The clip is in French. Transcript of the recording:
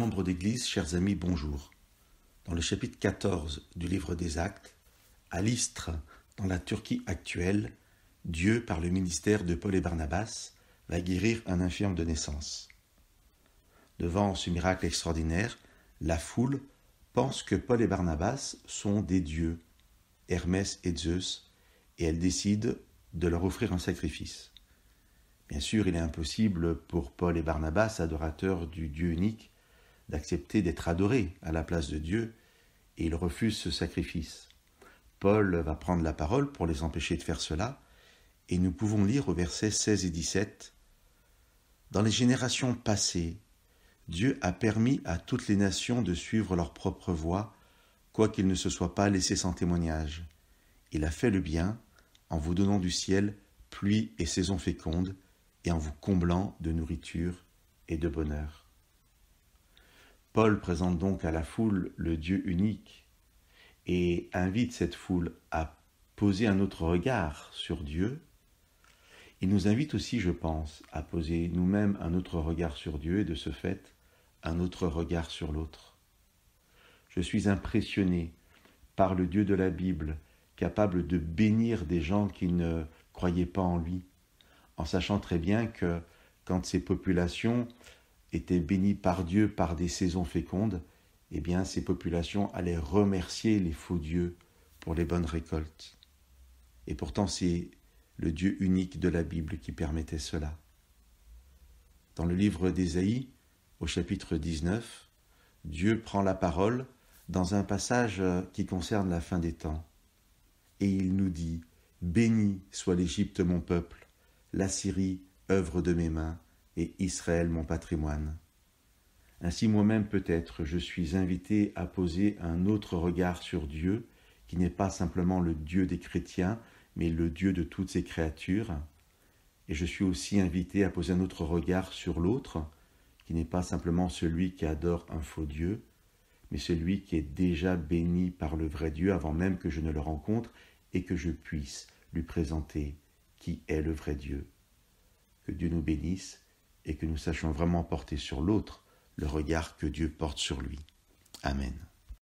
membres d'Église, chers amis, bonjour. Dans le chapitre 14 du livre des Actes, à Lystre, dans la Turquie actuelle, Dieu, par le ministère de Paul et Barnabas, va guérir un infirme de naissance. Devant ce miracle extraordinaire, la foule pense que Paul et Barnabas sont des dieux, Hermès et Zeus, et elle décide de leur offrir un sacrifice. Bien sûr, il est impossible pour Paul et Barnabas, adorateurs du Dieu unique, d'accepter d'être adorés à la place de Dieu, et ils refusent ce sacrifice. Paul va prendre la parole pour les empêcher de faire cela, et nous pouvons lire au versets 16 et 17 « Dans les générations passées, Dieu a permis à toutes les nations de suivre leur propre voie, quoiqu'ils ne se soient pas laissés sans témoignage. Il a fait le bien en vous donnant du ciel pluie et saison féconde, et en vous comblant de nourriture et de bonheur. » Paul présente donc à la foule le Dieu unique et invite cette foule à poser un autre regard sur Dieu. Il nous invite aussi, je pense, à poser nous-mêmes un autre regard sur Dieu et de ce fait, un autre regard sur l'autre. Je suis impressionné par le Dieu de la Bible, capable de bénir des gens qui ne croyaient pas en lui, en sachant très bien que quand ces populations étaient bénies par Dieu par des saisons fécondes, eh bien ces populations allaient remercier les faux dieux pour les bonnes récoltes. Et pourtant c'est le Dieu unique de la Bible qui permettait cela. Dans le livre d'Ésaïe, au chapitre 19, Dieu prend la parole dans un passage qui concerne la fin des temps. Et il nous dit « Béni soit l'Égypte mon peuple, la Syrie, œuvre de mes mains, et Israël, mon patrimoine. » Ainsi moi-même peut-être, je suis invité à poser un autre regard sur Dieu, qui n'est pas simplement le Dieu des chrétiens, mais le Dieu de toutes ses créatures. Et je suis aussi invité à poser un autre regard sur l'autre, qui n'est pas simplement celui qui adore un faux Dieu, mais celui qui est déjà béni par le vrai Dieu avant même que je ne le rencontre et que je puisse lui présenter qui est le vrai Dieu. Que Dieu nous bénisse et que nous sachions vraiment porter sur l'autre le regard que Dieu porte sur lui. Amen.